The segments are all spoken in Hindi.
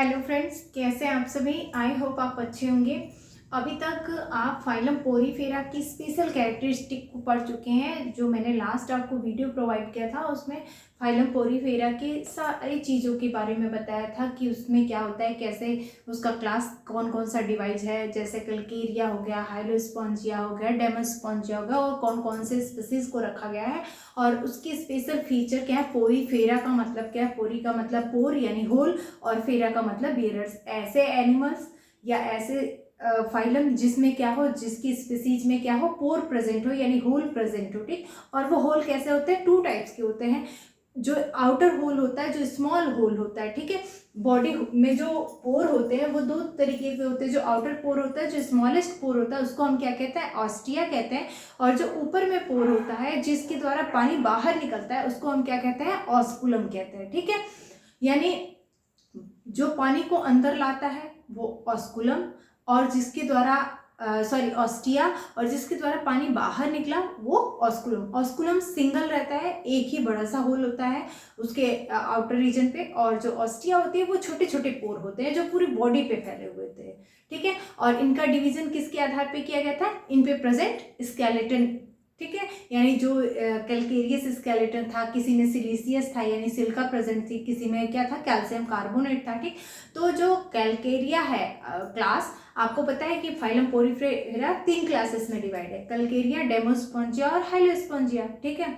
हेलो फ्रेंड्स, कैसे हैं आप सभी। आई होप आप अच्छे होंगे। अभी तक आप फाइलम पोरीफेरा की स्पेशल कैरेक्टरिस्टिक को पढ़ चुके हैं। जो मैंने लास्ट आपको वीडियो प्रोवाइड किया था उसमें फाइलम पोरीफेरा के सारी चीज़ों के बारे में बताया था कि उसमें क्या होता है, कैसे उसका क्लास कौन कौन सा डिवाइड है, जैसे कल्केरिया हो गया, हाइलोस्पॉन्जिया हो गया, डेमोस्पॉन्जिया हो गया, और कौन कौन से स्पीसीज को रखा गया है और उसके स्पेशल फीचर क्या है। पोरीफेरा का मतलब क्या है, पोरी का मतलब पोर यानी होल और फेरा का मतलब बियरर्स। ऐसे एनिमल्स या ऐसे फाइलम जिसमें क्या हो, जिसकी स्पीसीज में क्या हो, पोर प्रेजेंट हो यानी होल प्रेजेंट हो। ठीक, और वो होल कैसे होते हैं, टू टाइप्स के होते हैं। जो आउटर होल होता है, जो स्मॉल होल होता है, ठीक है। बॉडी में जो पोर होते हैं वो दो तरीके के होते हैं। जो आउटर पोर होता है, जो स्मॉलेस्ट पोर होता है, उसको हम क्या कहते हैं, ऑस्टिया कहते हैं। और जो ऊपर में पोर होता है जिसके द्वारा पानी बाहर निकलता है, उसको हम क्या कहते हैं, ऑस्कुलम कहते हैं। ठीक है, यानी जो पानी को अंदर लाता है वो ऑस्कुलम, और जिसके द्वारा ऑस्टिया, और जिसके द्वारा पानी बाहर निकला वो ऑस्कुलम। ऑस्कुलम सिंगल रहता है, एक ही बड़ा सा होल होता है उसके आउटर रीजन पे, और जो ऑस्टिया होती है वो छोटे छोटे पोर होते हैं जो पूरी बॉडी पे फैले हुए थे। ठीक है, और इनका डिवीजन किसके आधार पे किया गया था, इन पे प्रेजेंट स्केलेटन। ठीक है, यानी जो कैलकेरियस स्केलेटन था, किसी में सिलिसियस था यानी सिलिका प्रेजेंट थी, किसी में क्या था, कैल्शियम कार्बोनेट था। ठीक, तो जो कैलकेरिया है क्लास, आपको पता है कि फाइलम पोरीफेरा 3 क्लासेस में डिवाइड है, कैलकेरिया, डेमोस्पोंजिया और हाइलोस्पोंजिया। ठीक है,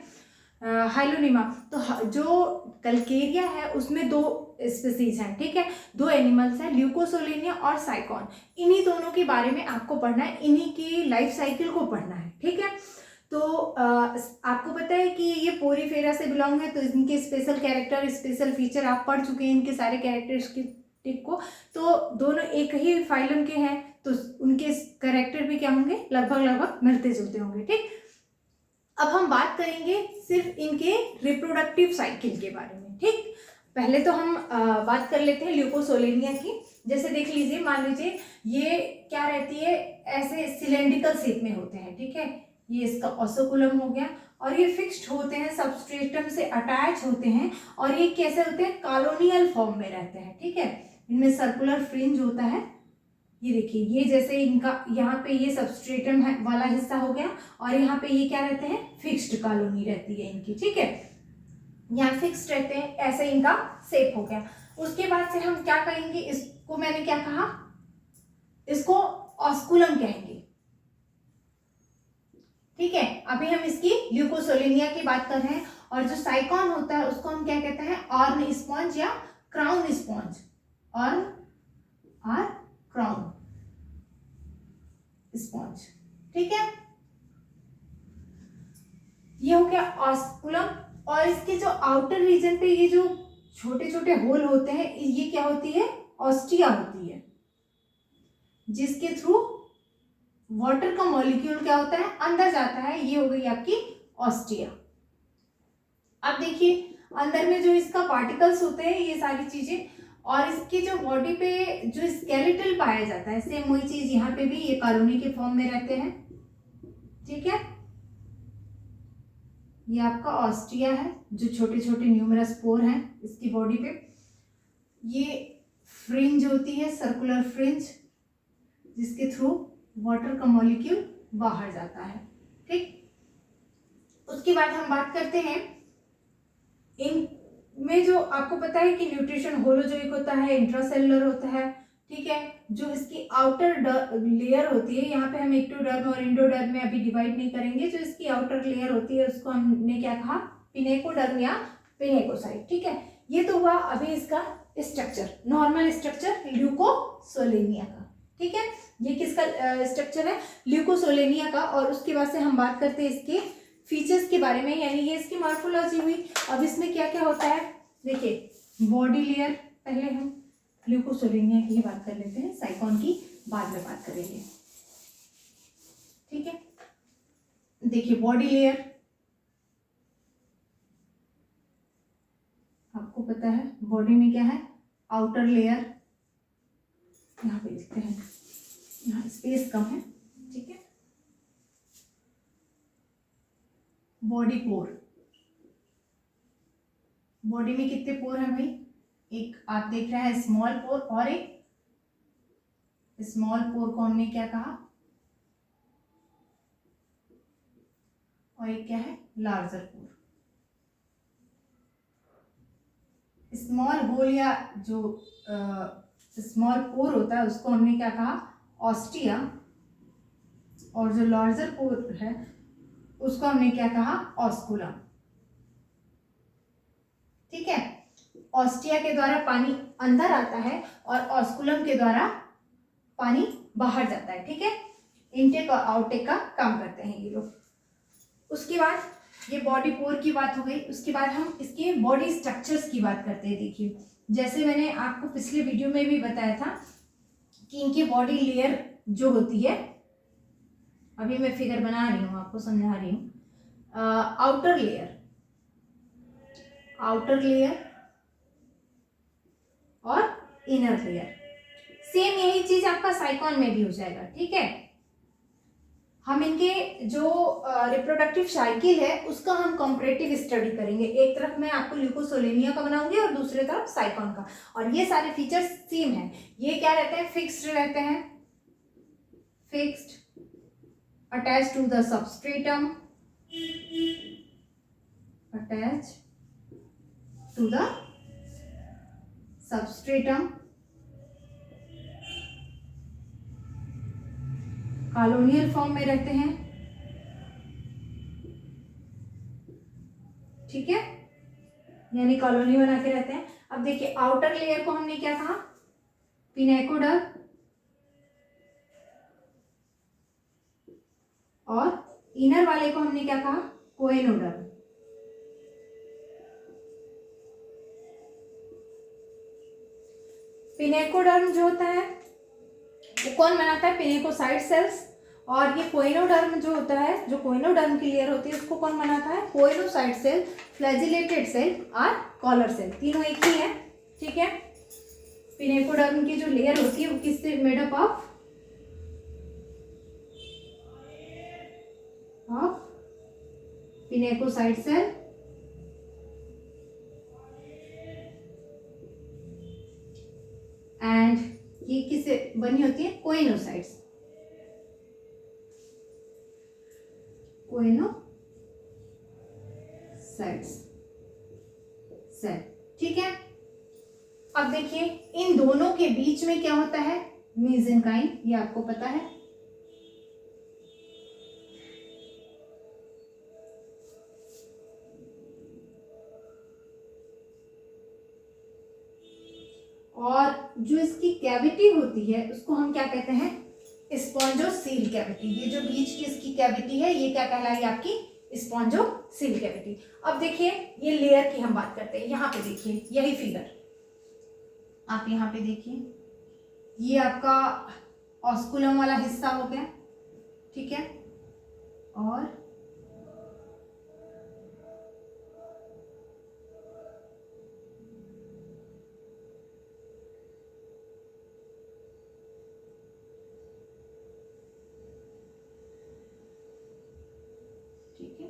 हाइलोनिमा। तो जो कैलकेरिया है उसमें 2 स्पीसीज हैं। ठीक है, 2 एनिमल्स हैं, ल्यूकोसोलेनिया और साइकॉन। इन्हीं दोनों के बारे में आपको पढ़ना है, इन्हीं की लाइफ साइकिल को पढ़ना है। ठीक है, तो आपको पता है कि ये पोरीफेरा से बिलोंग है, तो इनके स्पेशल कैरेक्टर, स्पेशल फीचर आप पढ़ चुके हैं, इनके सारे कैरेक्टरिस्टिक को। तो दोनों एक ही फाइलम के हैं, तो उनके कैरेक्टर भी क्या होंगे, लगभग लगभग मिलते जुलते होंगे। ठीक, अब हम बात करेंगे सिर्फ इनके रिप्रोडक्टिव साइकिल के बारे में। ठीक, पहले तो हम बात कर लेते हैं ल्यूकोसोलेनिया की। जैसे देख लीजिए, मान लीजिए ये क्या रहती है, ऐसे सिलेंड्रिकल शेप में होते हैं। ठीक है, ये इसका ओसिकुलम हो गया, और ये फिक्स्ड होते हैं, सबस्ट्रेटम से अटैच होते हैं, और ये कैसे होते हैं, कॉलोनियल फॉर्म में रहते हैं। ठीक है, इनमें सर्कुलर फ्रिंज होता है। ये देखिए, ये जैसे इनका यहाँ पे ये सबस्ट्रेटम है वाला हिस्सा हो गया, और यहाँ पे ये क्या रहते हैं, फिक्स्ड कॉलोनी रहती है इनकी। ठीक है, यहाँ फिक्स रहते हैं, ऐसे इनका शेप हो गया। उसके बाद से हम क्या कहेंगे, इसको मैंने क्या कहा, इसको ऑस्कुलम कहेंगे। ठीक है, अभी हम इसकी ल्यूकोसोलेनिया की बात कर रहे हैं। और जो साइकॉन होता है उसको हम क्या कहते हैं, ऑर्न स्पॉन्ज या क्राउन स्पॉन्ज, ऑर्न और क्राउन स्पॉन्ज। ठीक है, ये हो गया ऑस्कुलम। और इसके जो आउटर रीजन पे ये जो छोटे छोटे होल होते हैं, ये क्या होती है, ऑस्टिया होती है, जिसके थ्रू वाटर का मॉलिक्यूल क्या होता है, अंदर जाता है। ये हो गई आपकी ऑस्टिया। अब देखिए, अंदर में जो इसका पार्टिकल्स होते हैं, ये सारी चीजें, और इसकी जो बॉडी पे जो स्केलेटल पाया जाता है, सेम वही चीज यहाँ पे भी, ये कॉलोनी के फॉर्म में रहते हैं। ठीक है, ये आपका ऑस्टिया है, जो छोटे छोटे न्यूमरस पोर हैं इसकी बॉडी पे। ये फ्रिंज होती है, सर्कुलर फ्रिंज, जिसके थ्रू वाटर का मॉलिक्यूल बाहर जाता है। ठीक, उसके बाद हम बात करते हैं इन में, जो आपको पता है कि न्यूट्रिशन होलोजोइक होता है, इंट्रासेलुलर होता है। ठीक है, जो इसकी आउटर लेयर होती है, यहाँ पे हम एक्टोडर्म और इंडोडर्म में अभी डिवाइड नहीं करेंगे। जो इसकी आउटर लेयर होती है उसको हमने क्या कहा, पिनेकोडर्म या पिनेकोसाइट। ठीक है, ये तो हुआ अभी इसका स्ट्रक्चर, नॉर्मल स्ट्रक्चर ल्यूकोसोलेनिया का। ठीक है, ये किसका स्ट्रक्चर है, ल्यूकोसोलेनिया का। और उसके बाद से हम बात करते हैं इसके फीचर्स के बारे में, यानी ये इसकी मॉर्फोलॉजी हुई। अब इसमें क्या क्या होता है, देखिए, बॉडी लेयर, पहले हम ल्यूकोसोलेनिया की ही बात कर लेते हैं, साइकॉन की बाद में बात करेंगे। ठीक है, देखिए बॉडी लेयर, आपको पता है बॉडी में क्या है, आउटर लेयर, यहाँ पे लिखते हैं, यहाँ स्पेस कम है। ठीक है, बॉडी पोर, बॉडी में कितने पोर हैं भाई, एक आप देख रहे हैं स्मॉल पोर, और एक स्मॉल पोर को हमने क्या कहा, और एक क्या है, लार्जर पोर। स्मॉल होल या जो स्मॉल पोर होता है उसको हमने क्या कहा, ऑस्टिया, और जो लार्जर पोर है उसको हमने क्या कहा, ऑस्कुलम। ठीक है, ऑस्टिया के द्वारा पानी अंदर आता है और ऑस्कुलम के द्वारा पानी बाहर जाता है। ठीक है, इनटेक और आउटटेक का काम करते हैं ये लोग। उसके बाद ये बॉडी पोर की बात हो गई। उसके बाद हम इसके बॉडी स्ट्रक्चर्स की बात करते हैं। देखिए, जैसे मैंने आपको पिछले वीडियो में भी बताया था कि इनकी बॉडी लेयर जो होती है, अभी मैं फिगर बना रही हूँ, आपको समझा रही हूँ, आउटर लेयर और इनर लेयर। सेम यही चीज आपका साइकॉन में भी हो जाएगा। ठीक है, हम इनके जो रिप्रोडक्टिव साइकिल है उसका हम कंपैरेटिव स्टडी करेंगे। एक तरफ मैं आपको ल्यूकोसोलेनिया का बनाऊंगी और दूसरे तरफ साइकॉन का, और ये सारे फीचर्स सेम है। ये क्या रहते हैं, फिक्स्ड रहते हैं, fixed, attach to the substratum, attach to the substratum, colonial form में रहते हैं। ठीक है, यानी कॉलोनी बना के रहते हैं। अब देखिए, आउटर लेयर को हमने क्या कहा, पिनेकोडर्म, और इनर वाले को हमने क्या कहा, कोएनोडर्म। पिनेकोडर्म जो होता है वो कौन बनाता है, पिनेकोसाइड सेल्स, और ये कोएनोडर्म जो होता है, जो कोएनोडर्म की लेयर होती है उसको कौन बनाता है, कोएनोसाइड सेल, फ्लैजिलेटेड सेल और कॉलर सेल, तीनों एक ही है। ठीक है, पिनेकोडर्म की जो लेयर होती है वो किससे made up of pinacocyte cell and ये किससे बनी होती है, कोएनोसाइट्स, सेल। ठीक है, अब देखिए इन दोनों के बीच में क्या होता है, मेसेनकाइम, ये आपको पता है। और जो इसकी कैविटी होती है उसको हम क्या कहते हैं, स्पॉन्जोसील कैविटी। ये जो बीच की इसकी कैविटी है ये क्या कहलाई, आपकी स्पॉन्जोसील कैविटी। अब देखिए ये लेयर की हम बात करते हैं। यहाँ पे देखिए, यही फिगर आप यहाँ पे देखिए, ये आपका ऑस्कुलम वाला हिस्सा हो गया। ठीक है, और ठीक है,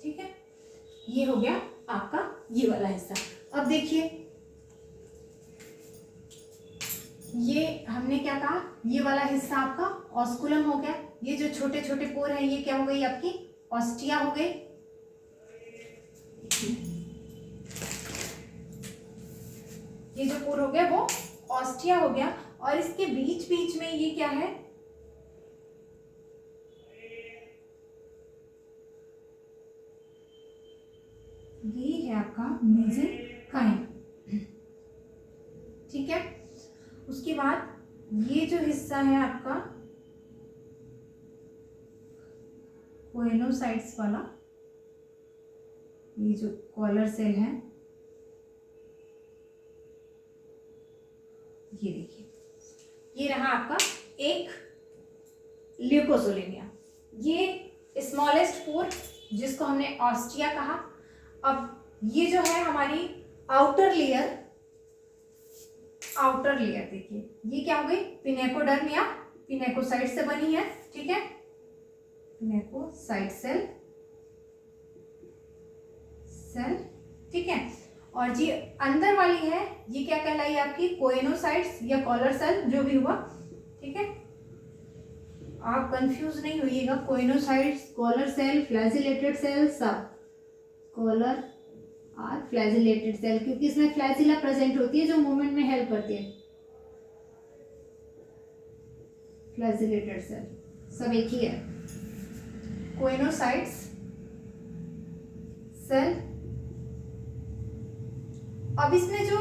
ठीक है, ये हो गया आपका ये वाला हिस्सा। अब देखिए ये हमने क्या कहा, ये वाला हिस्सा आपका ऑस्कुलम हो गया। ये जो छोटे छोटे पोर हैं ये क्या हो गई, आपकी ऑस्टिया हो गई। ये जो पोर हो गया वो ऑस्टिया हो गया, और इसके बीच बीच में ये क्या है, ये है आपका मेसेनकाइम। ठीक है, उसके बाद ये जो हिस्सा है आपका कोएनोसाइट्स वाला, ये जो कॉलर सेल है, ये देखिए, ये रहा आपका एक ल्यूकोसोलेनिया, ये स्मॉलेस्ट पोर जिसको हमने ऑस्टिया कहा। अब ये जो है हमारी आउटर लेयर, आउटर लेयर देखिए, ये क्या हो गई, पिनेकोडर्म या पिनेकोसाइट से बनी है, ठीक है, पिनेकोसाइट सेल, ठीक है। और जी अंदर वाली है, ये क्या कहलाई आपकी, कोइनोसाइट्स या कॉलर सेल, जो भी हुआ, ठीक है, आप कंफ्यूज नहीं होइएगा। Choanocytes, collar cell, flagellated cell, सब कॉलर और फ्लैजिलेटेड सेल, क्योंकि इसमें फ्लैजिला प्रेजेंट होती है जो मूवमेंट में हेल्प करती है। फ्लैजिलेटेड सेल सब एक ही है। कोइनोसाइट्स सेल, अब इसमें जो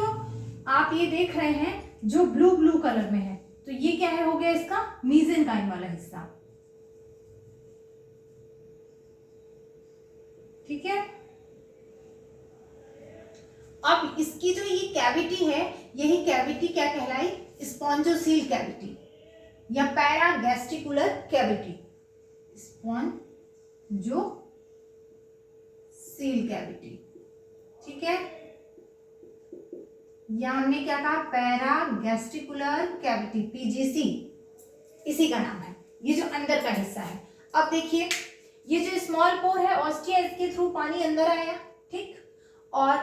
आप ये देख रहे हैं जो ब्लू ब्लू कलर में है, तो ये क्या है, हो गया इसका मीसेनकाइम वाला हिस्सा, ठीक है। अब इसकी जो ये कैविटी है, यही कैविटी क्या कहलाई, स्पॉन्जोसील कैविटी या पैरागैस्ट्रिकुलर कैविटी, स्पॉन्जोसील कैविटी, ठीक है, या हमने क्या कहा, पैरागैस्ट्रिकुलर कैविटी, पीजीसी, इसी का नाम है, ये जो अंदर का हिस्सा है। अब देखिए ये जो स्मॉल पोर है ऑस्टिया, इसके थ्रू पानी अंदर आया, ठीक, और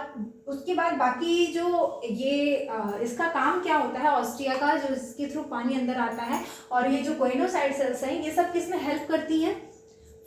उसके बाद बाकी जो ये इसका काम क्या होता है ऑस्टिया का, जो इसके थ्रू पानी अंदर आता है, और ये जो कोइनोसाइट सेल्स हैं, ये सब किस में हेल्प करती हैं,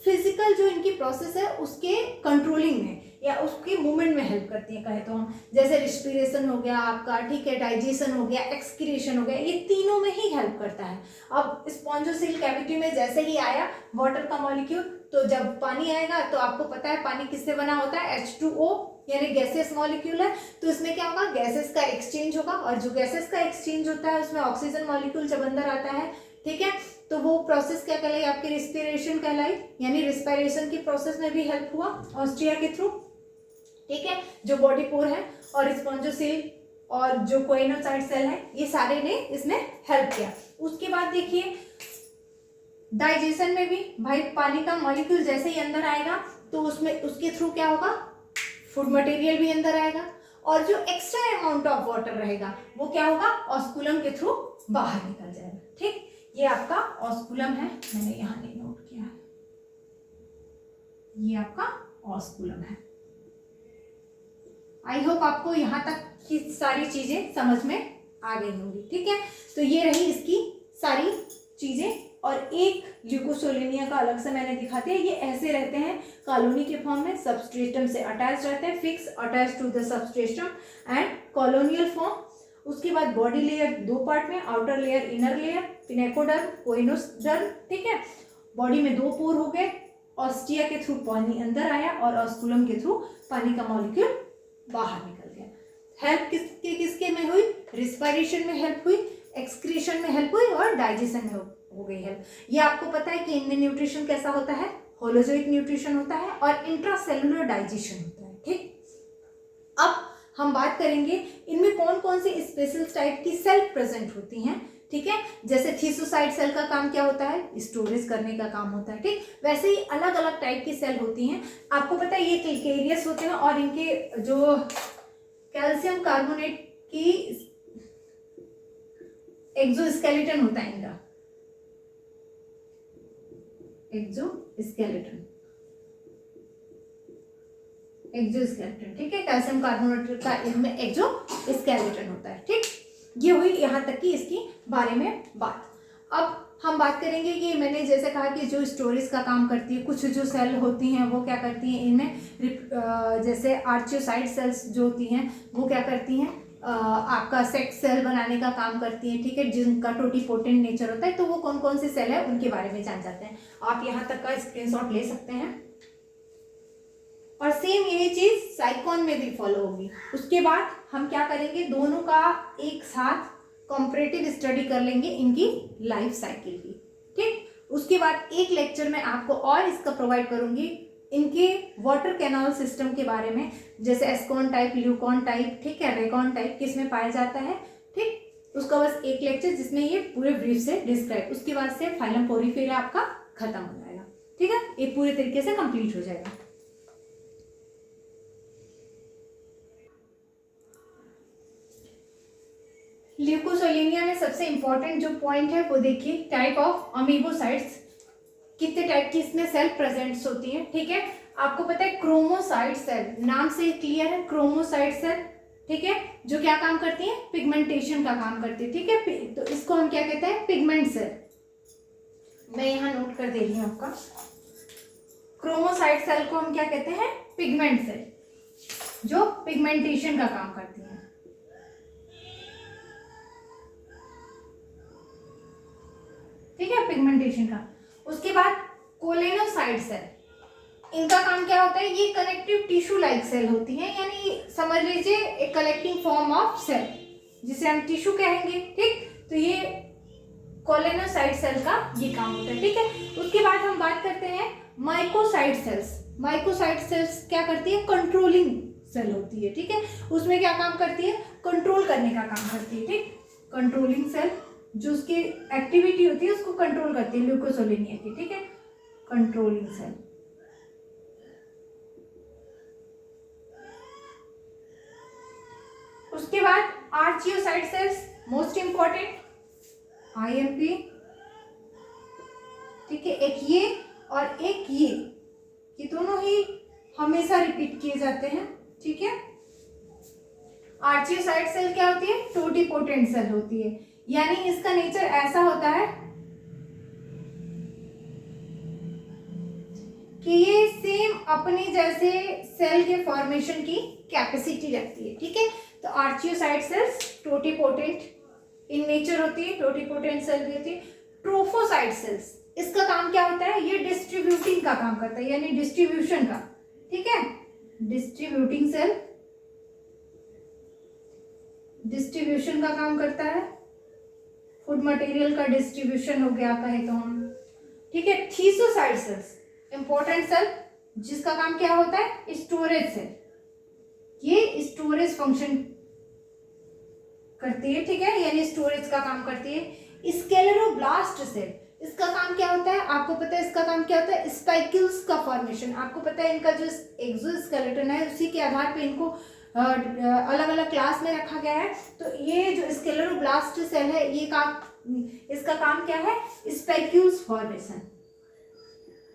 फिजिकल जो इनकी प्रोसेस है उसके कंट्रोलिंग में या उसकी मूवमेंट में हेल्प करती है, कहे तो हम, जैसे रिस्पिरेशन हो गया आपका, ठीक है, डाइजेशन हो गया, एक्सक्रीशन हो गया, ये तीनों में ही हेल्प करता है। अब स्पॉन्जोसील कैविटी में जैसे ही आया वाटर का मॉलिक्यूल, तो जब पानी आएगा तो आपको पता है पानी किससे बना होता है, H2O यानी गैसेस मॉलिक्यूल है, तो इसमें क्या होगा, गैसेस का एक्सचेंज होगा, और जो गैसेस का एक्सचेंज होता है उसमें ऑक्सीजन मॉलिक्यूल जब अंदर आता है, ठीक है, तो वो प्रोसेस क्या कहलाई आपकी, रिस्पिरेशन कहलाई, यानी रिस्पिरेशन की प्रोसेस में भी हेल्प हुआ ऑस्ट्रिया के थ्रू, ठीक है, जो बॉडी पोर है और स्पॉन्जोसील और जो कोइनोसाइट सेल है, ये सारे ने इसमें हेल्प किया। उसके बाद देखिए डाइजेशन में भी भाई पानी का मॉलिक्यूल जैसे ही अंदर आएगा तो उसमें उसके थ्रू क्या होगा, फूड मटेरियल भी अंदर आएगा, और जो एक्स्ट्रा अमाउंट ऑफ वाटर रहेगा वो क्या होगा, ऑस्कुलम के थ्रू बाहर निकल जाएगा, ठीक। ये आपका ऑस्कुलम है, मैंने यहाँ नहीं नोट किया है, ये आपका ऑस्कुलम है। आई होप आपको यहाँ तक की सारी चीजें समझ में आ गई होंगी, ठीक है। तो ये रही इसकी सारी चीजें, और एक ल्यूकोसोलेनिया का अलग से मैंने दिखा दिया, ये ऐसे रहते हैं कॉलोनी के फॉर्म में, सबस्ट्रेटम से अटैच रहते हैं, fix attach to the substratum and colonial form. उसके बाद बॉडी लेयर दो पार्ट में, outer layer, inner layer, pinacoderm, choanoderm, ठीक है। बॉडी में दो पोर हो गए, ऑस्टिया के थ्रू पानी अंदर आया और ऑस्कुलम के थ्रू पानी का मॉलिक्यूल बाहर निकल गया। हेल्प किसके किसके में हुई, रिस्पिरेशन में हेल्प हुई, एक्सक्रीशन में हेल्प हुई, और डाइजेशन में हो गई हेल्प। ये आपको पता है कि इनमें न्यूट्रिशन कैसा होता है, होलोजोइक न्यूट्रिशन होता है और इंट्रासेलुलर डाइजेशन होता है, ठीक। अब हम बात करेंगे इनमें कौन कौन से स्पेशल टाइप की सेल प्रेजेंट होती हैं, ठीक है। जैसे थीसोसाइट सेल का काम क्या होता है, स्टोरेज करने का काम होता है, ठीक। वैसे ही अलग अलग टाइप की सेल होती हैं। आपको पता है ये कैल्केरियस होते हैं, और इनके जो कैल्शियम कार्बोनेट की एक्सोस्केलेटन होता है, इनका एक्सोस्केलेटन, ठीक है, कैल्शियम कार्बोनेट का इनमें एक्सोस्केलेटन होता है, ठीक। ये हुई यहाँ तक की इसकी बारे में बात। अब हम बात करेंगे कि मैंने जैसे कहा कि जो स्टोरेज का काम करती है, कुछ जो सेल होती हैं वो क्या करती हैं, इनमें जैसे आर्चियोसाइट सेल्स जो होती हैं वो क्या करती हैं, आपका सेक्स सेल बनाने का काम करती हैं, ठीक है, जिनका टोटीपोटेंट नेचर होता है। तो वो कौन कौन से सेल है उनके बारे में जान जाते हैं। आप यहाँ तक का स्क्रीनशॉट ले सकते हैं, और सेम यही चीज साइकोन में भी फॉलो होगी। उसके बाद हम क्या करेंगे, दोनों का एक साथ कंपैरेटिव स्टडी कर लेंगे इनकी लाइफ साइकिल की, ठीक। उसके बाद एक लेक्चर में आपको और इसका प्रोवाइड करूंगी इनके वाटर कैनाल सिस्टम के बारे में, जैसे एस्कॉन टाइप, ल्यूकॉन टाइप, ठीक है, रेकॉन टाइप किस में पाया जाता है, ठीक। उसका बस एक लेक्चर जिसमें ये पूरे ब्रीफ से डिस्क्राइब, उसके बाद से फाइलम पोरीफेरा आपका खत्म हो जाएगा, ठीक है, ये पूरे तरीके से कंप्लीट हो जाएगा। ल्यूकोसोलेनिया में सबसे इंपॉर्टेंट जो पॉइंट है वो देखिए, टाइप ऑफ अमीबोसाइट्स, कितने टाइप की इसमें सेल प्रेजेंट्स होती है। ठीक है, आपको पता है क्रोमोसाइट सेल, नाम से क्लियर है, क्रोमोसाइट सेल। ठीक है, जो क्या काम करती है, पिगमेंटेशन का काम करती है। ठीक है, तो इसको हम क्या कहते हैं, पिगमेंट सेल। मैं यहाँ नोट कर दे रही हूँ आपका, क्रोमोसाइट सेल को हम क्या कहते हैं, पिगमेंट सेल, जो पिगमेंटेशन का काम करती है। ठीक है, पिगमेंटेशन का। उसके बाद कोलेनोसाइट सेल, इनका काम क्या होता है, ये कनेक्टिव टिश्यू लाइक सेल होती है, यानी समझ लीजिए एक कलेक्टिंग फॉर्म ऑफ सेल, जिसे हम टिश्यू कहेंगे। ठीक, तो ये कोलेनोसाइट सेल का ये काम होता है। ठीक है, उसके बाद हम बात करते हैं माइकोसाइट सेल्स। माइकोसाइट सेल्स क्या करती है, कंट्रोलिंग सेल होती है। ठीक है, उसमें क्या काम करती है, कंट्रोल करने का काम करती है। ठीक, कंट्रोलिंग सेल, जो उसकी एक्टिविटी होती है उसको कंट्रोल करती है, ल्यूकोसोलेनिया की। ठीक है, कंट्रोलिंग सेल। उसके बाद archaeocyte cells, most important, IMP. ठीक है, एक ये और एक ये दोनों ही हमेशा रिपीट किए जाते हैं। ठीक है, आर्चियोसाइट सेल क्या होती है, टोटिपोटेंट सेल होती है, यानी इसका नेचर ऐसा होता है कि ये सेम अपने जैसे सेल के फॉर्मेशन की कैपेसिटी रखती है। ठीक है, तो आर्चियोसाइट सेल्स टोटिपोटेंट इन नेचर होती है, टोटिपोटेंट सेल भी होती है। ट्रोफोसाइट सेल्स, इसका काम क्या होता है, ये डिस्ट्रीब्यूटिंग का काम करता है, यानी डिस्ट्रीब्यूशन का। ठीक है, डिस्ट्रीब्यूटिंग सेल डिस्ट्रीब्यूशन का काम करता है, फूड मटेरियल का डिस्ट्रीब्यूशन हो गया कहे तो हम। ठीक है, थीसोसाइट सेल्स, इंपॉर्टेंट सेल, जिसका काम क्या होता है, स्टोरेज सेल, ये स्टोरेज फंक्शन करती है। ठीक है, यानी स्टोरेज का काम करती है। स्केलेरोब्लास्ट सेल, इसका काम क्या होता है, आपको पता है इसका काम क्या होता है, स्पाइक्यूल्स का फॉर्मेशन। आपको पता है इनका जो एक्सोस्केलेटन है उसी के आधार पे इनको अलग अलग क्लास में रखा गया है। तो ये जो स्केलेरोब्लास्ट सेल है, ये इसका काम क्या है, स्पाइक्यूल्स फॉर्मेशन।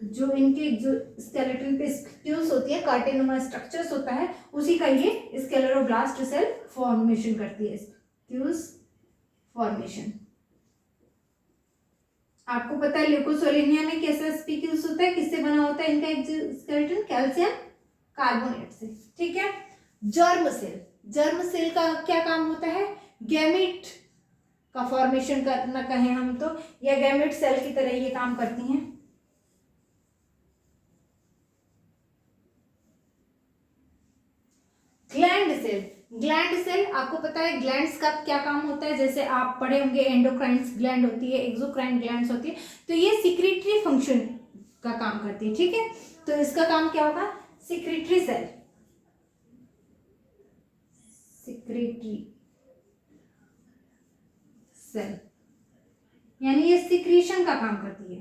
जो इनके जो स्केलेटन पे स्पाइक्यूल्स होती है, कार्टिनुमा स्ट्रक्चर्स होता है, उसी का ये स्केलेरोब्लास्ट सेल फॉर्मेशन करती है, स्पाइक्यूल्स फॉर्मेशन। आपको पता है ल्यूकोसोलेनिया में कैसा स्पाइक्यूल्स होता है, किससे बना होता है इनका एक्सोस्केलेटन, कैल्शियम कार्बोनेट से। ठीक है, जर्म सेल, जर्म सेल का क्या काम होता है, गैमेट का फॉर्मेशन करना कहें हम तो, या गैमेट सेल की तरह ये काम करती हैं। ग्लैंड सेल, ग्लैंड सेल आपको पता है ग्लैंड्स का क्या काम होता है, जैसे आप पढ़े होंगे एंडोक्राइन ग्लैंड होती है, एक्सोक्राइन ग्लैंड्स होती है, तो ये सिक्रीटरी फंक्शन का काम करती है। ठीक है, तो इसका काम क्या होगा, सिक्रीटरी सेल, सिक्रीटरी सेल, यानी ये सिक्रीशन का काम करती है।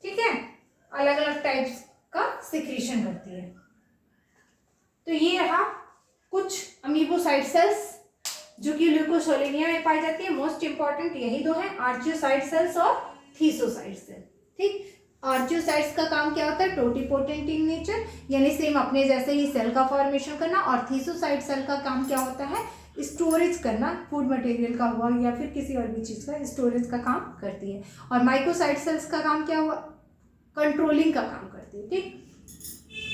ठीक है, अलग अलग टाइप्स का सिक्रीशन करती है। तो ये रहा कुछ अमीबोसाइट सेल्स जो कि ल्यूकोसोलेनिया में पाई जाती है। मोस्ट इंपॉर्टेंट यही दो हैं, आर्चियोसाइट सेल्स और थीसोसाइट सेल। ठीक, आर्चियोसाइट्स का काम क्या होता है, टोटिपोटेंट इन नेचर, यानी सेम अपने जैसे ही सेल का फॉर्मेशन करना। और थीसोसाइट सेल का काम क्या होता है, स्टोरेज करना, फूड मटेरियल का हुआ या फिर किसी और भी चीज़ का स्टोरेज का काम करती है। और माइकोसाइट सेल्स का काम क्या हुआ, कंट्रोलिंग का काम करती है। ठीक,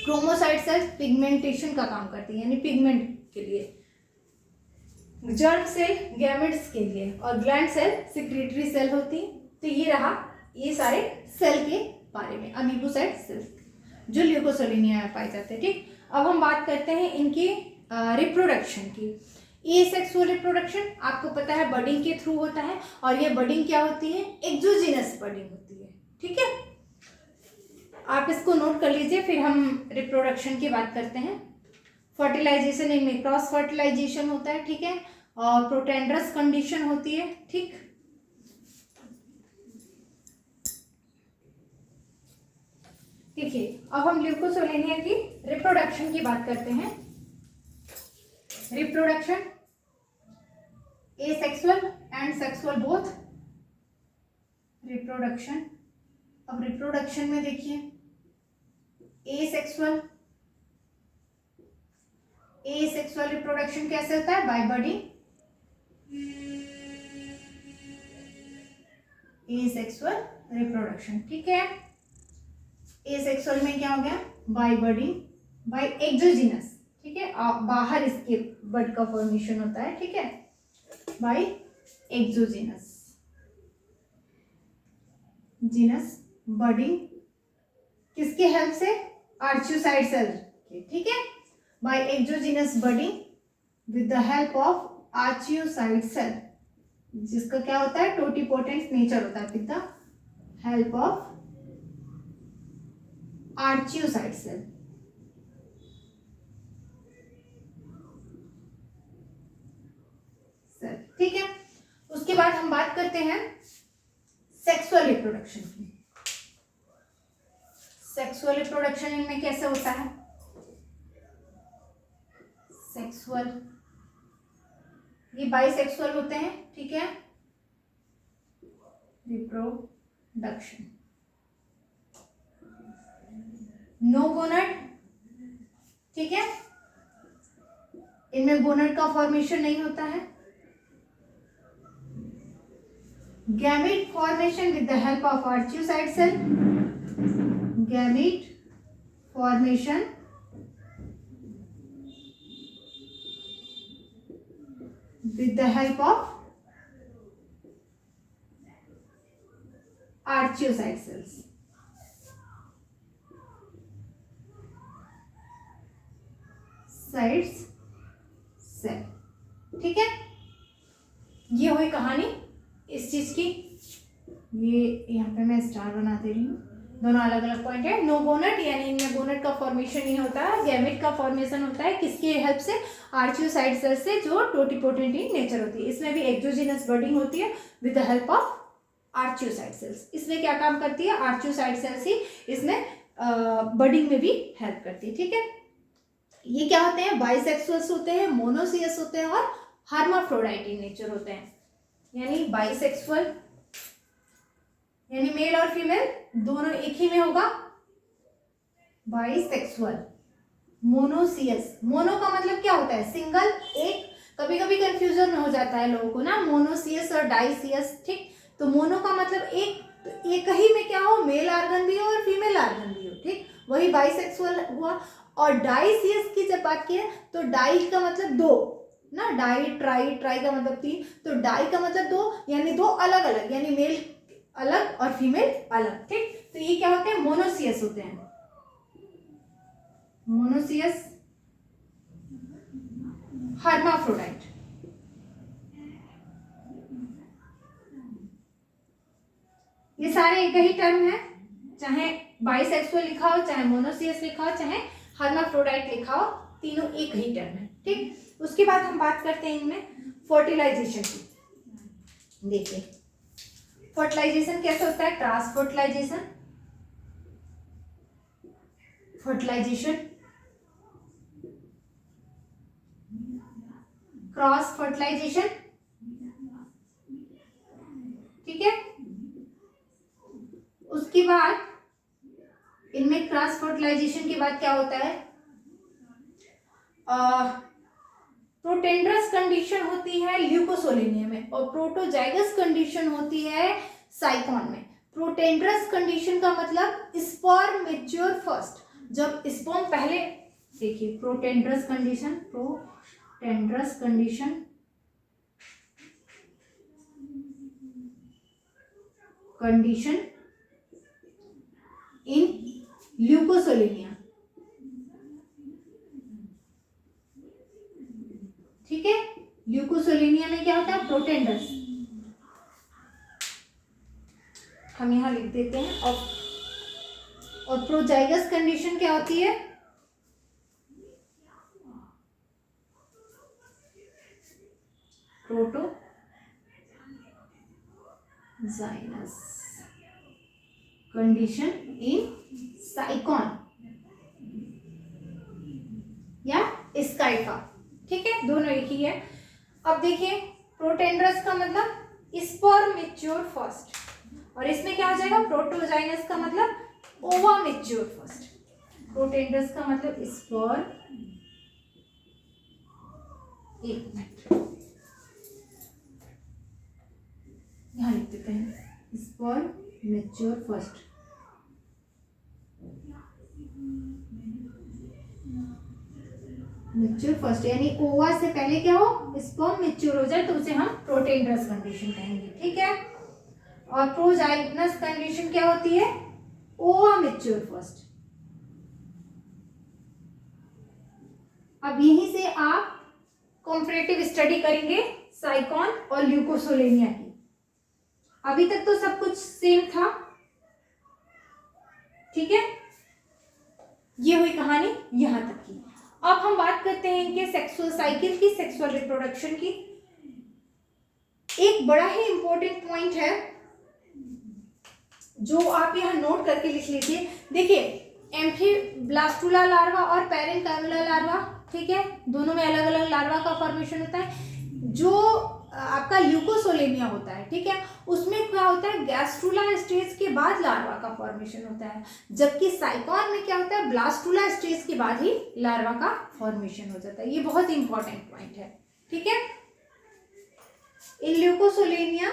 क्रोमोसाइट सेल्स पिगमेंटेशन का काम करती है, यानी पिगमेंट के लिए। जर्म सेल गैमेट्स के लिए, और ग्लैंड सेल सिक्रीटरी सेल होती है। तो ये रहा ये सारे सेल के बारे में, अमीबोसाइट सेल्स जो ल्यूकोसोलेनिया में पाए जाते हैं। ठीक, अब हम बात करते हैं इनकी रिप्रोडक्शन की। एसेक्सुअल रिप्रोडक्शन आपको पता है बडिंग के थ्रू होता है, और ये बडिंग क्या होती है, एक्सोजीनस बडिंग होती है। ठीक है, आप इसको नोट कर लीजिए, फिर हम रिप्रोडक्शन की बात करते हैं। फर्टिलाइजेशन, इनमें क्रॉस फर्टिलाइजेशन होता है। ठीक है, और प्रोटेंडरस कंडीशन होती है। ठीक, देखिए अब हम ल्यूकोसोलेनिया की रिप्रोडक्शन की बात करते हैं। Reproduction asexual and sexual both reproduction. अब रिप्रोडक्शन में देखिए एसेक्सुअल रिप्रोडक्शन कैसे होता है? Bye budding. एसेक्सुअल रिप्रोडक्शन, ठीक है। एसेक्सुअल में क्या हो गया? बाय बडिंग, बाय एक्सोजीनस, ठीक है, बाहर इसके बड का फॉर्मेशन होता है, ठीक है, बाय एक्सोजीनस जीनस बडिंग किसके हेल्प से? आर्चियोसाइट सेल के, ठीक है, by exogenous budding with the help of archaeocyte cell, जिसका क्या होता है? टोटिपोटेंट नेचर होता है, with the help of archaeocyte cell. ठीक है, उसके बाद हम बात करते हैं सेक्सुअल रिप्रोडक्शन की। सेक्सुअल रिप्रोडक्शन इनमें कैसे होता है? सेक्सुअल, ये बाइसेक्सुअल होते हैं, ठीक है, रिप्रोडक्शन। नो गोनड, ठीक है, इनमें गोनड का फॉर्मेशन नहीं होता है। Gamete formation with the help of archaeocyte cell, gamete formation with the help of archaeocyte cells. Sites cell, ठीक है, ये हुई कहानी इस चीज की। ये यहाँ पे मैं स्टार बना दे रही हूँ, दोनों अलग अलग पॉइंट है। नो गोनट यानी इनमें गोनट का फॉर्मेशन नहीं होता है, गैमेट का फॉर्मेशन होता है, किसकी हेल्प से? आर्चियोसाइट सेल से, जो टोटिपोटेंट इन नेचर होती है। इसमें भी एक्सोजीनस बडिंग होती है with the help of archaeocyte cells. इसमें क्या काम करती है? आर्चियोसाइट सेल्स ही इसमें बडिंग में भी हेल्प करती है, ठीक है। ये क्या होते हैं? बाइसेक्सुअल्स होते हैं, मोनोसियस होते हैं और हर्माफ्रोडाइट इन नेचर होते हैं। यानी बाइसेक्सुअल यानी मेल और फीमेल दोनों एक ही में होगा, बाइसेक्सुअल। मोनोसियस, मोनो का मतलब क्या होता है? सिंगल, एक। कभी कभी कंफ्यूजन हो जाता है लोगों को ना, मोनोसियस और डाइसियस, ठीक। तो मोनो का मतलब एक, तो एक ही में क्या हो? मेल आर्गन भी हो और फीमेल आर्गन भी हो, ठीक, वही बाइसेक्सुअल हुआ। और डाइसियस की जब बात की तो डाई का मतलब दो ना, डाई ट्राई, ट्राई का मतलब तीन, तो डाई का मतलब दो, यानी दो अलग अलग, यानी मेल अलग और फीमेल अलग, ठीक। तो ये क्या होते हैं? मोनोसियस होते हैं, मोनोसियस हर्माफ्रोडाइट। ये सारे एक ही टर्म है, चाहे बाइसेक्सुअल लिखा हो, चाहे मोनोसियस लिखा हो, चाहे हर्माफ्रोडाइट लिखा हो, तीनों एक ही टर्म है, ठीक। उसके बाद हम बात करते हैं इनमें फर्टिलाइजेशन की। देखिए फर्टिलाइजेशन कैसे होता है? क्रॉस फर्टिलाइजेशन, क्रॉस फर्टिलाइजेशन, ठीक है। उसके बाद इनमें क्रॉस फर्टिलाइजेशन के बाद क्या होता है? प्रोटेंड्रस कंडीशन होती है ल्यूकोसोलेनिया में, और प्रोटोजाइगस कंडीशन होती है साइकॉन में। प्रोटेंड्रस कंडीशन का मतलब स्पर्म मैच्योर फर्स्ट, जब स्पर्म पहले, देखिए प्रोटेंड्रस कंडीशन इन ल्यूकोसोलेनिया, ठीक है। ल्यूकोसोलेनिया में क्या होता है? प्रोटेंडस, हम यहां लिख देते हैं। और प्रोजाइगस कंडीशन क्या होती है? प्रोटोजाइगस कंडीशन इन साइकॉन या स्काइफा, ठीक है, दोनों एक ही है। अब देखिए प्रोटेंडरस का मतलब स्पर्म मैच्योर फर्स्ट, और इसमें क्या हो जाएगा, प्रोटोजाइनस का मतलब ओवा मैच्योर फर्स्ट। प्रोटेंडरस का मतलब स्पर्म, एक मिनट यहाँ लिख देते हैं, sperm mature first. Mature first यानी ओवा से पहले क्या हो, स्पर्म मैच्योर हो जाए तो उसे हम प्रोटेंडरस कंडीशन कहेंगे, ठीक है। और प्रोजाइगनस कंडीशन क्या होती है, ओवा मैच्योर फर्स्ट। अब यहीं से आप कॉम्परेटिव स्टडी करेंगे साइकॉन और ल्यूकोसोलेनिया की। अभी तक तो सब कुछ सेम था, ठीक है, ये हुई कहानी यहां तक की। अब हम बात करते हैं इनके सेक्सुअल साइकिल की, सेक्सुअल रिप्रोडक्शन की। एक बड़ा ही इंपॉर्टेंट पॉइंट है जो आप यहां नोट करके लिख लीजिए। देखिए, एम्फीब्लास्टुला लार्वा और पैरेंकाइमुला लार्वा, ठीक है, दोनों में अलग अलग लार्वा का फॉर्मेशन होता है। जो आपका ल्यूकोसोलेनिया होता है, ठीक है, उसमें क्या होता है, गैस्ट्रुला स्टेज के बाद लार्वा का फॉर्मेशन होता है, जबकि साइकॉन में क्या होता है, ब्लास्टुला स्टेज के बाद ही लार्वा का फॉर्मेशन हो जाता है। ये बहुत इंपॉर्टेंट पॉइंट है, ठीक है। इन ल्यूकोसोलेनिया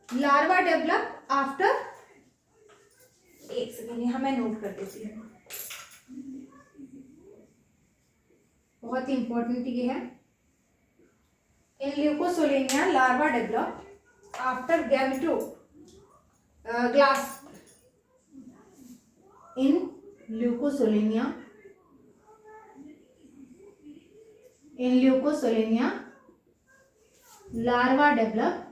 लार्वा डेवलप आफ्टर, एक सेकेंड यहाँ मैं नोट कर देती हूँ, बहुत ही इंपॉर्टेंट ये है। इन Leucosolenia larva develop after गैमेटो glass, इन ल्यूकोसोलेनिया लार्वा डेवलप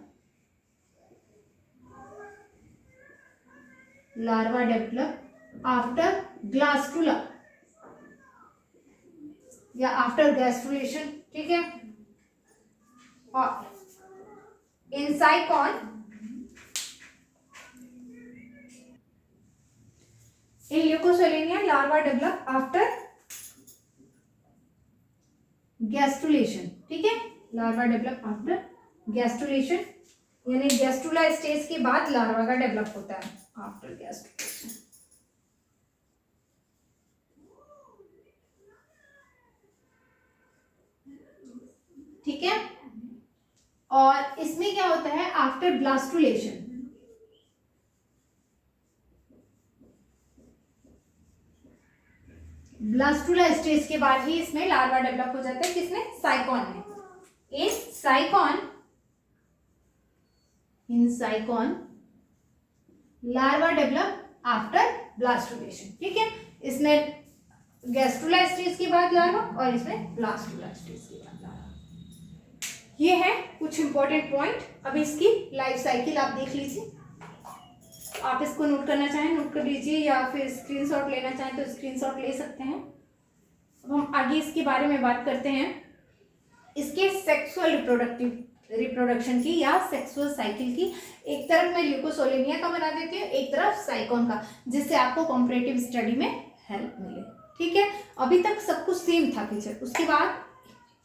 आफ्टर ग्लास्टुला या आफ्टर गैस्ट्रुलेशन, ठीक है। और इन साइकॉन इन Leucosolenia larva develop after gastrulation, ठीक है, लार्वा डेवलप आफ्टर गैस्ट्रुलेशन यानी गैस्ट्रुला स्टेज के बाद लार्वा का डेवलप होता है आफ्टर गैस्ट्रुलेशन। ठीक है, और इसमें क्या होता है, आफ्टर ब्लास्टुलेशन, ब्लास्टुला स्टेज के बाद ही इसमें लार्वा डेवलप हो जाता है, किसमें, साइकॉन में। In sycon larva develop after blastulation, ठीक है। इसमें गैस्ट्रुला स्टेज के बाद लार्वा और इसमें ब्लास्टुला स्टेज के बाद लार्वा। ये है कुछ इंपॉर्टेंट पॉइंट। अब इसकी लाइफ साइकिल आप देख लीजिए, आप इसको नोट करना चाहें नोट कर लीजिए, या फिर स्क्रीनशॉट लेना चाहें तो स्क्रीनशॉट ले सकते हैं। अब हम आगे इसके बारे में बात करते हैं, इसके सेक्सुअल रिप्रोडक्शन की या सेक्सुअल साइकिल की। एक तरफ मैं ल्यूकोसोलेनिया का बना देती हूँ, एक तरफ साइकॉन का, जिससे आपको कॉम्परेटिव स्टडी में हेल्प मिले, ठीक है। अभी तक सब कुछ सेम था पीछे, उसके बाद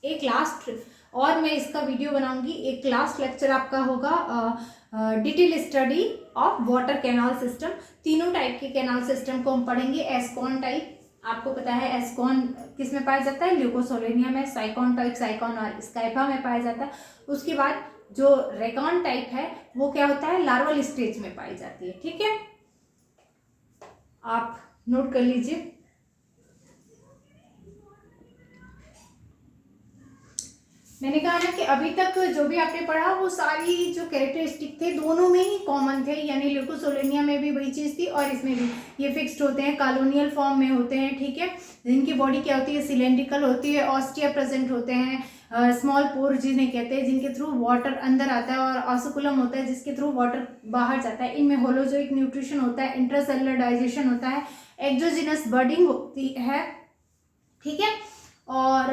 एक लास्ट, और मैं इसका वीडियो बनाऊंगी, एक लास्ट लेक्चर आपका होगा detail study of water canal system. तीनों टाइप के कैनाल सिस्टम को हम पढ़ेंगे। एस्कॉन टाइप, आपको पता है एस्कॉन किस में पाया जाता है, ल्यूकोसोलेनिया में। साइकॉन टाइप साइकॉन और स्काइफा में पाया जाता है। उसके बाद जो रेकॉन टाइप है वो क्या होता है, लार्वल स्टेज में पाई जाती है, ठीक है। आप नोट कर लीजिए। मैंने कहा ना कि अभी तक जो भी आपने पढ़ा वो सारी जो कैरेक्टरिस्टिक थे दोनों में ही कॉमन थे, यानी ल्यूकोसोलेनिया में भी वही चीज़ थी और इसमें भी। ये फिक्स्ड होते हैं, कॉलोनियल फॉर्म में होते हैं, ठीक है। जिनकी बॉडी क्या होती है, सिलेंड्रिकल होती है, ऑस्टिया प्रेजेंट होते हैं, स्मॉल पोर जिन्हें कहते हैं, जिनके थ्रू वाटर अंदर आता है, और ऑसिकुलम होता है जिसके थ्रू वाटर बाहर जाता है। इनमें होलोजोइक न्यूट्रिशन होता है, इंट्रासेलुलर डाइजेशन होता है, एक्सोजिनस बर्डिंग होती है, ठीक है, और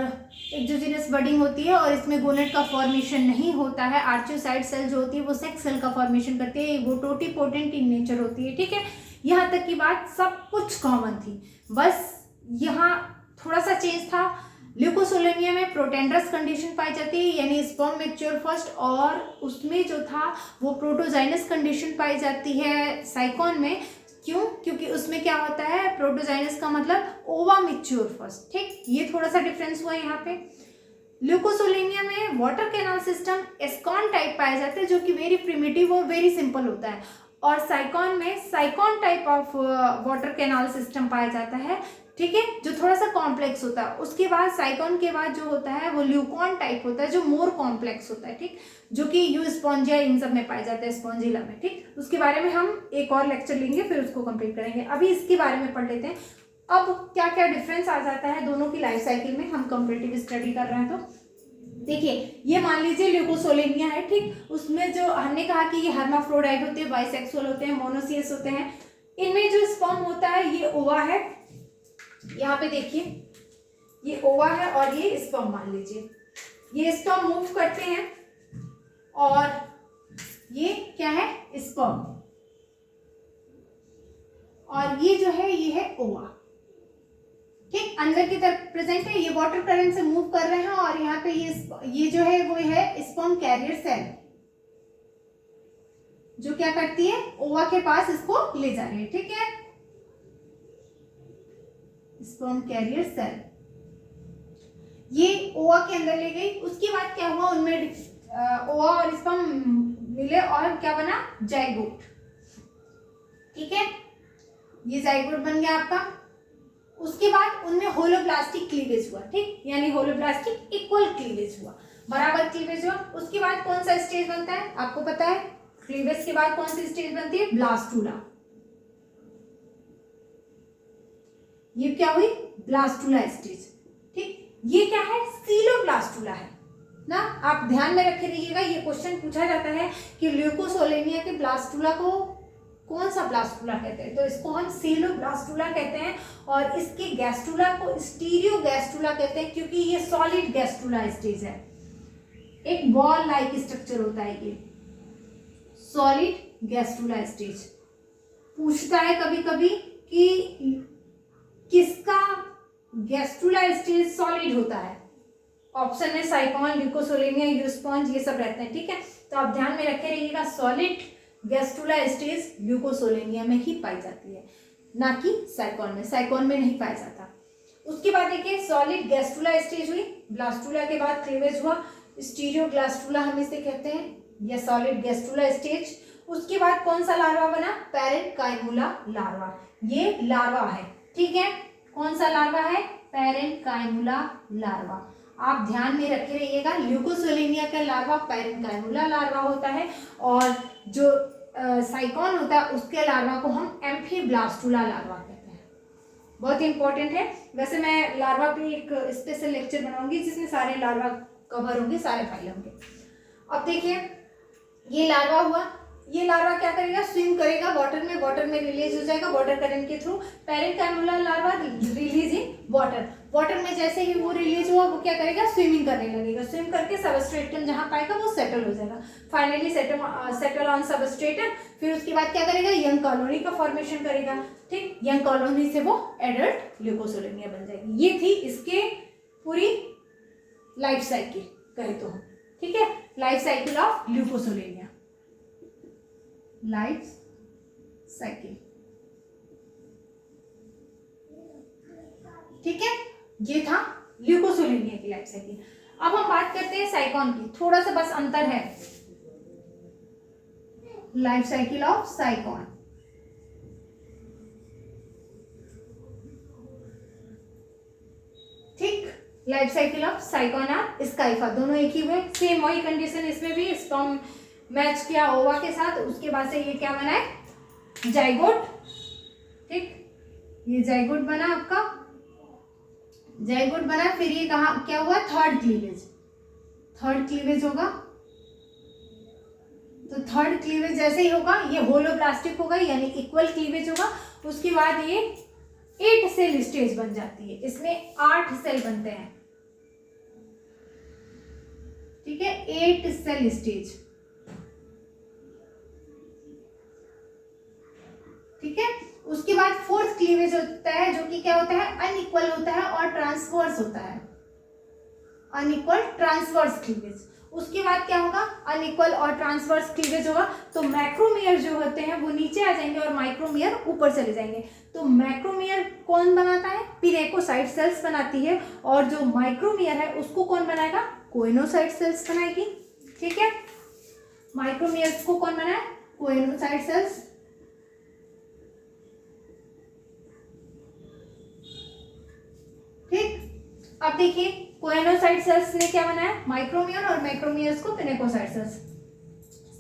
एक्सोजिनस बर्डिंग होती है, और इसमें गोनेट का फॉर्मेशन नहीं होता है। आर्चियोसाइट सेल जो होती है वो सेक्स सेल का फॉर्मेशन करती है, वो टोटीपोटेंट इन नेचर होती है, ठीक है। यहाँ तक की बात सब कुछ कॉमन थी, बस यहाँ थोड़ा सा चेंज था। ल्यूकोसोलेनिया में प्रोटेंडरस कंडीशन पाई जाती है, यानी स्पर्म मैच्योर फर्स्ट, और उसमें जो था वो प्रोटोजाइनस कंडीशन पाई जाती है साइकॉन में। क्यों? क्योंकि उसमें क्या होता है, प्रोटोजाइनस का मतलब ओवा मैच्योर फर्स्ट। ठीक, ये थोड़ा सा डिफरेंस हुआ यहाँ पे। ल्यूकोसोलेनिया में वाटर कैनाल सिस्टम एस्कॉन टाइप पाया जाता है, जो कि वेरी प्रिमिटिव और वेरी सिंपल होता है, और साइकॉन में साइकॉन type of water canal system पाया जाता है। ठीक है, जो थोड़ा सा कॉम्प्लेक्स होता है। उसके बाद साइकॉन के बाद जो होता है वो ल्यूकॉन टाइप होता है, जो मोर कॉम्प्लेक्स होता है। ठीक, जो कि यू स्पॉन्जिया इन सब में पाया जाता है, स्पॉन्जिला में। ठीक, उसके बारे में हम एक और लेक्चर लेंगे, फिर उसको कंप्लीट करेंगे। अभी इसके बारे में पढ़ लेते हैं। अब क्या क्या डिफरेंस आ जाता है दोनों की लाइफ साइकिल में, हम कंपैरेटिव स्टडी कर रहे हैं। तो देखिए, ये मान लीजिए ल्यूकोसोलेनिया है। ठीक, उसमें जो हमने कहा कि ये हर्माफ्रोडाइट होते हैं, बाइसेक्सुअल होते हैं, मोनोसियस होते हैं। इनमें जो स्पर्म होता है ये ओवा है, यहाँ पे देखिए ये ओवा है और ये स्पर्म मान लीजिए। ये स्पर्म मूव करते हैं और ये क्या है, स्पर्म, और ये जो है ये है ओवा। ठीक, अंदर की तरफ प्रेजेंट है, ये वाटर करंट से मूव कर रहे हैं, और यहाँ पे ये जो है वो है स्पर्म कैरियर सेल, जो क्या करती है, ओवा के पास इसको ले जा रही है। ठीक है, स्पर्म कैरियर सेल ये ओवा के अंदर ले गई। उसके बाद क्या हुआ, उनमें ओवा और स्पर्म मिले और क्या बना, जाइगोट। ठीक है, ये जाइगोट बन गया आपका। उसके बाद उनमें होलोप्लास्टिक क्लीवेज हुआ। ठीक, यानी होलोप्लास्टिक इक्वल क्लीवेज हुआ, बराबर क्लीवेज हुआ। उसके बाद कौन सा स्टेज बनता है, आपको पता है, क्लीवेज के बाद कौन सी स्टेज बनती है, ब्लास्टूला। ये क्या हुई, ब्लास्टूला स्टेज। ठीक, ये क्या है, सीलोब्लास्टूला है ना। आप ध्यान में रखे रहिएगा, ये क्वेश्चन पूछा जाता है कि ल्यूकोसोलेनिया के ब्लास्टूला को कौन सा ब्लास्टूला कहते हैं, तो इसको हम सीलोब्लास्टूला कहते हैं, और इसके गैस्टूला को स्टीरियो गैस्टूला कहते हैं, क्योंकि ये सॉलिड गैस्टूला स्टेज है, एक बॉल लाइक स्ट्रक्चर होता है ये सॉलिड गैस्टूला स्टेज। पूछता है कभी कभी कि किसका गैस्टूला स्टेज सॉलिड होता है, ऑप्शन में साइकॉन, ल्यूकोसोलेनिया, यूस्पॉन्ज, ये सब रहते हैं। ठीक है, तो आप ध्यान में रखे रहिएगा, सॉलिड गैस्टूला स्टेज ल्यूकोसोलेनिया में ही पाई जाती है, ना कि साइकॉन में। साइकॉन में नहीं पाया जाता। उसके बाद देखिए, सॉलिड गैस्टूला स्टेज हुई, ब्लास्टूला के बाद क्लीवेज हुआ, स्टीरियोब्लास्टूला हम इसे कहते हैं, या सॉलिड गैस्टूला स्टेज। उसके बाद कौन सा लार्वा बना, पैरेन्काइमुला लार्वा, ये लार्वा है। ठीक है, कौन सा लार्वा है, पैरेन्काइमुला लार्वा। आप ध्यान में रखे रहिएगा, ल्यूकोसोलेनिया का लार्वा पैरेन्काइमुला लार्वा होता है, और जो साइकॉन होता है उसके लार्वा को हम एम्फीब्लास्टूला लार्वा कहते हैं। बहुत इंपॉर्टेंट है। वैसे मैं लार्वा पे एक स्पेशल लेक्चर बनाऊंगी जिसमें सारे लार्वा कवर होंगे, सारे फाइलम के। अब देखिए, ये लार्वा हुआ, ये लार्वा क्या करेगा, स्विम करेगा वाटर में, वाटर में रिलीज हो जाएगा वाटर करंट के थ्रू। Parenchymula larva release in water, water में जैसे ही वो रिलीज हुआ वो क्या करेगा, स्विमिंग करने लगेगा, स्विम करके सबस्ट्रेटम जहां पाएगा वो सेटल हो जाएगा, फाइनली सेटल ऑन सबस्ट्रेटम। फिर उसके बाद क्या करेगा, यंग कॉलोनी का फॉर्मेशन करेगा। ठीक, यंग कॉलोनी से वो एडल्ट ल्यूकोसोलेनिया बन जाएगी। ये थी इसके पूरी लाइफ साइकिल कहे तो। ठीक है, life cycle of Leucosolenia, life cycle. ठीक है, ये था ल्यूकोसोलेनिया की लाइफ साइकिल। अब हम बात करते हैं साइकॉन की, थोड़ा सा बस अंतर है। लाइफ साइकिल ऑफ साइकॉन, ठीक, लाइफ साइकिल ऑफ साइकॉन और स्काइफा दोनों एक ही हुए, सेम वही कंडीशन इसमें भी, स्पर्म मैच किया ओवा के साथ, उसके बाद से ये क्या बना है, जाइगोट। ठीक, ये जाइगोट बना आपका, जाइगोट बना। फिर ये कहा क्या हुआ, थर्ड क्लीवेज, थर्ड क्लीवेज होगा। तो थर्ड क्लीवेज जैसे ही होगा ये होलोप्लास्टिक होगा, यानी इक्वल क्लीवेज होगा। उसके बाद ये 8 सेल स्टेज बन जाती है, इसमें 8 सेल बनते हैं। ठीक है, 8 सेल स्टेज। ठीक है, उसके बाद फोर्थ क्लीवेज होता है, जो कि क्या होता है, अनइक्वल होता है और ट्रांसवर्स होता है। Unequal transverse cleavage. उसके बाद क्या होगा, अनइक्वल और ट्रांसवर्स क्लीवेज होगा, तो मैक्रोमियर जो होते हैं वो नीचे आ जाएंगे और माइक्रोमियर ऊपर चले जाएंगे। तो मैक्रोमियर कौन बनाता है, पिनेकोसाइट सेल्स बनाती है, और जो माइक्रोमियर है उसको कौन बनाएगा, कोइनोसाइट सेल्स बनाएगी। ठीक है, माइक्रोमियर्स को कौन बनाए, कोइनोसाइट सेल्स। ठीक, अब देखिए कोइनोसाइट सेल्स ने क्या बनाया, माइक्रोमियर, और मैक्रोमियर्स को पिनेकोसाइट सेल्स।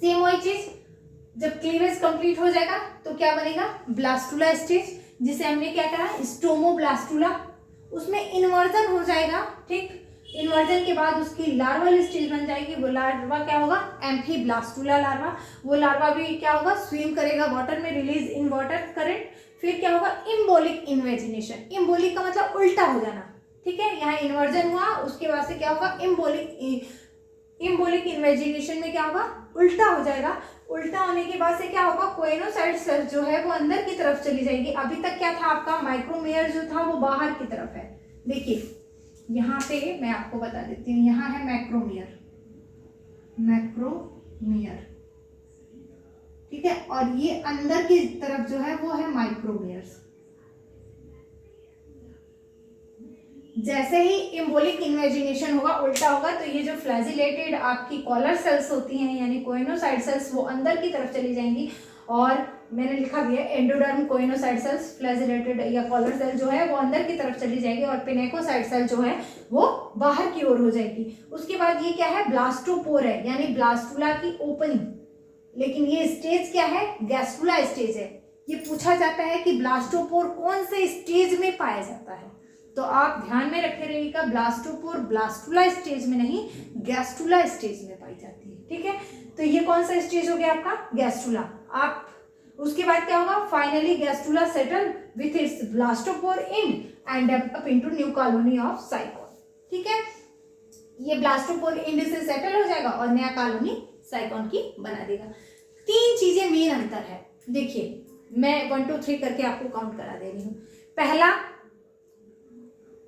सेम वही चीज, जब क्लीवेज कंप्लीट हो जाएगा तो क्या बनेगा, ब्लास्टुला स्टेज, जिसे हमने क्या कहा, स्टोमोब्लास्टुला। उसमें इन्वर्जन हो जाएगा। ठीक, इन्वर्जन के बाद उसकी लार्वल स्टेज बन जाएगी। वो लार्वा क्या होगा, एम्फीब्लास्टुला लार्वा। वो लार्वा भी क्या होगा, स्विम करेगा वाटर में, रिलीज इन वाटर करंट। फिर क्या होगा, इम्बोलिक इन्वेजिनेशन। इम्बोलिक का मतलब उल्टा हो जाना। ठीक है, यहाँ इन्वर्जन हुआ, उसके बाद से क्या होगा, इम्बोलिक इन्वेजिनेशन में क्या होगा, उल्टा हो जाएगा। उल्टा होने के बाद से क्या होगा, कोइनोसाइट सेल जो है वो अंदर की तरफ चली जाएगी। अभी तक क्या था आपका, माइक्रोमेयर जो था वो बाहर की तरफ है। देखिए यहाँ पे मैं आपको बता देती हूँ, यहाँ है मैक्रोमियर, मैक्रोमियर। ठीक है, और ये अंदर की तरफ जो है वो है माइक्रोमियर्स। जैसे ही इम्बोलिक इन्वेजिनेशन होगा, उल्टा होगा, तो ये जो फ्लैजिलेटेड आपकी कॉलर सेल्स होती हैं यानी कोइनोसाइट सेल्स, वो अंदर की तरफ चली जाएंगी। और मैंने लिखा भी है एंडोडर्म कोइनोसाइट सेल्स, फ्लैजिलेटेड या कॉलर सेल जो है वो अंदर की तरफ चली जाएगी, और पिनेकोसाइट सेल जो है वो बाहर की ओर हो जाएगी। उसके बाद ये क्या है, ब्लास्टोपोर है, यानी ब्लास्टुला की ओपनिंग। लेकिन ये स्टेज क्या है, गैस्ट्रुला स्टेज है। ये पूछा जाता है कि ब्लास्टोपोर कौन से स्टेज में पाया जाता है, तो आप ध्यान में रखे रहिएगा, ब्लास्टोपोर ब्लास्टुला स्टेज में नहीं, गैस्ट्रुला स्टेज में पाई जाती है। ठीक है, तो ये कौन सा स्टेज हो गया आपका, गैस्ट्रुला। आप उसके बाद क्या होगा, finally gastrula settle with its blastopore and and up into new colony of sycon. ठीक है, ये ब्लास्टोपोर एंड से सेटल हो जाएगा और नया कॉलोनी साइकोन की बना देगा। तीन चीजें मेन अंतर है। देखिए मैं 1 2 3 करके आपको काउंट करा दे रही हूँ। पहला,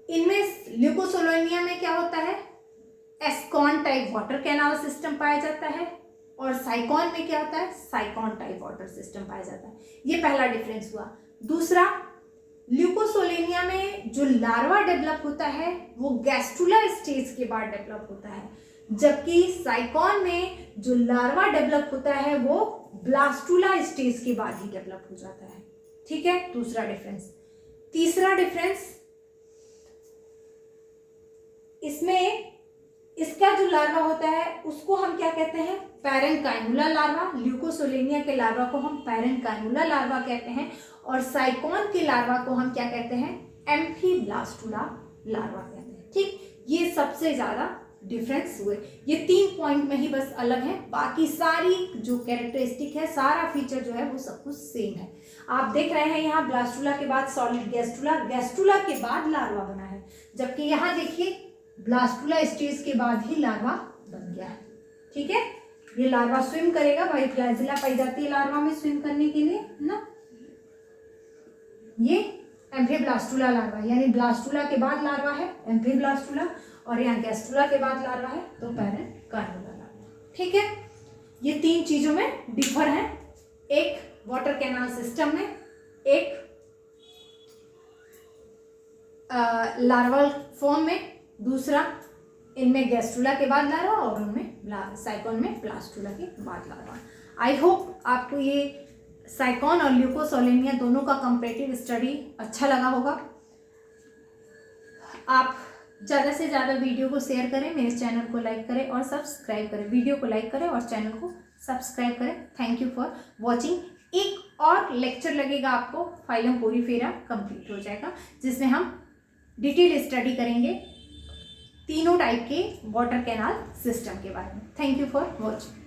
इनमें ल्यूकोसोलोनिया में क्या होता है, एस्कॉन टाइप वाटर कैनाल सिस्टम पाया जाता है, और साइकोन में क्या होता है, साइकोन टाइप वाटर सिस्टम पाया जाता है। ये पहला डिफरेंस हुआ। दूसरा, ल्यूकोसोलेनिया में जो लार्वा डेवलप होता है वो गैस्ट्रुला स्टेज के बाद डेवलप होता है, जबकि साइकोन में जो लार्वा डेवलप होता है वो ब्लास्टुला स्टेज के बाद ही डेवलप हो जाता है। ठीक है, दूसरा डिफरेंस। तीसरा डिफरेंस, इसमें इसका जो लार्वा होता है उसको हम क्या कहते हैं, पैरेन्काइमुला लार्वा। ल्यूकोसोलेनिया के लार्वा को हम पैरेन्काइमुला लार्वा कहते हैं, और साइकोन के लार्वा को हम क्या कहते हैं, एम्फीब्लास्टुला लार्वा कहते हैं। ठीक, ये सबसे ज्यादा डिफरेंस हुए। ये 3 पॉइंट में ही बस अलग है, बाकी सारी जो कैरेक्टरिस्टिक है, सारा फीचर जो है वो सब कुछ सेम है। आप देख रहे हैं यहाँ ब्लास्टुला के बाद सॉलिड गैस्ट्रुला, गैस्ट्रुला के बाद लार्वा बना है, जबकि यहाँ देखिए ब्लास्टुला स्टेज के बाद ही लार्वा बन गया है। ठीक है, ये लार्वा स्विम करेगा भाई, फ्लैजिला पाई जाती है लार्वा में स्विम करने के लिए ना। ये एम्फीब्लास्टुला लार्वा, यानी ब्लास्टुला के बाद लार्वा है एम्फीब्लास्टुला, और यहाँ गैस्ट्रुला के बाद लार्वा है तो पैरेन्काइमुला लार्वा। ठीक है, ये 3 चीजों में डिफर है, एक वाटर कैनाल सिस्टम में, एक लार्वल फॉर्म में, दूसरा इनमें गैस्ट्रुला के बाद लार्वा और उनमें साइकोन में ब्लास्टुला के बाद लार्वा। आई होप आपको ये साइकोन और ल्यूकोसोलेनिया दोनों का कंपैरेटिव स्टडी अच्छा लगा होगा। आप ज़्यादा से ज़्यादा वीडियो को शेयर करें, मेरे चैनल को लाइक करें और सब्सक्राइब करें। वीडियो को लाइक करें और चैनल को सब्सक्राइब करें। Thank you for watching. एक और लेक्चर लगेगा आपको, फाइलम पोरीफेरा कंप्लीट हो जाएगा, जिसमें हम डिटेल स्टडी करेंगे तीनों टाइप के वाटर कैनाल सिस्टम के बारे में। Thank you for watching.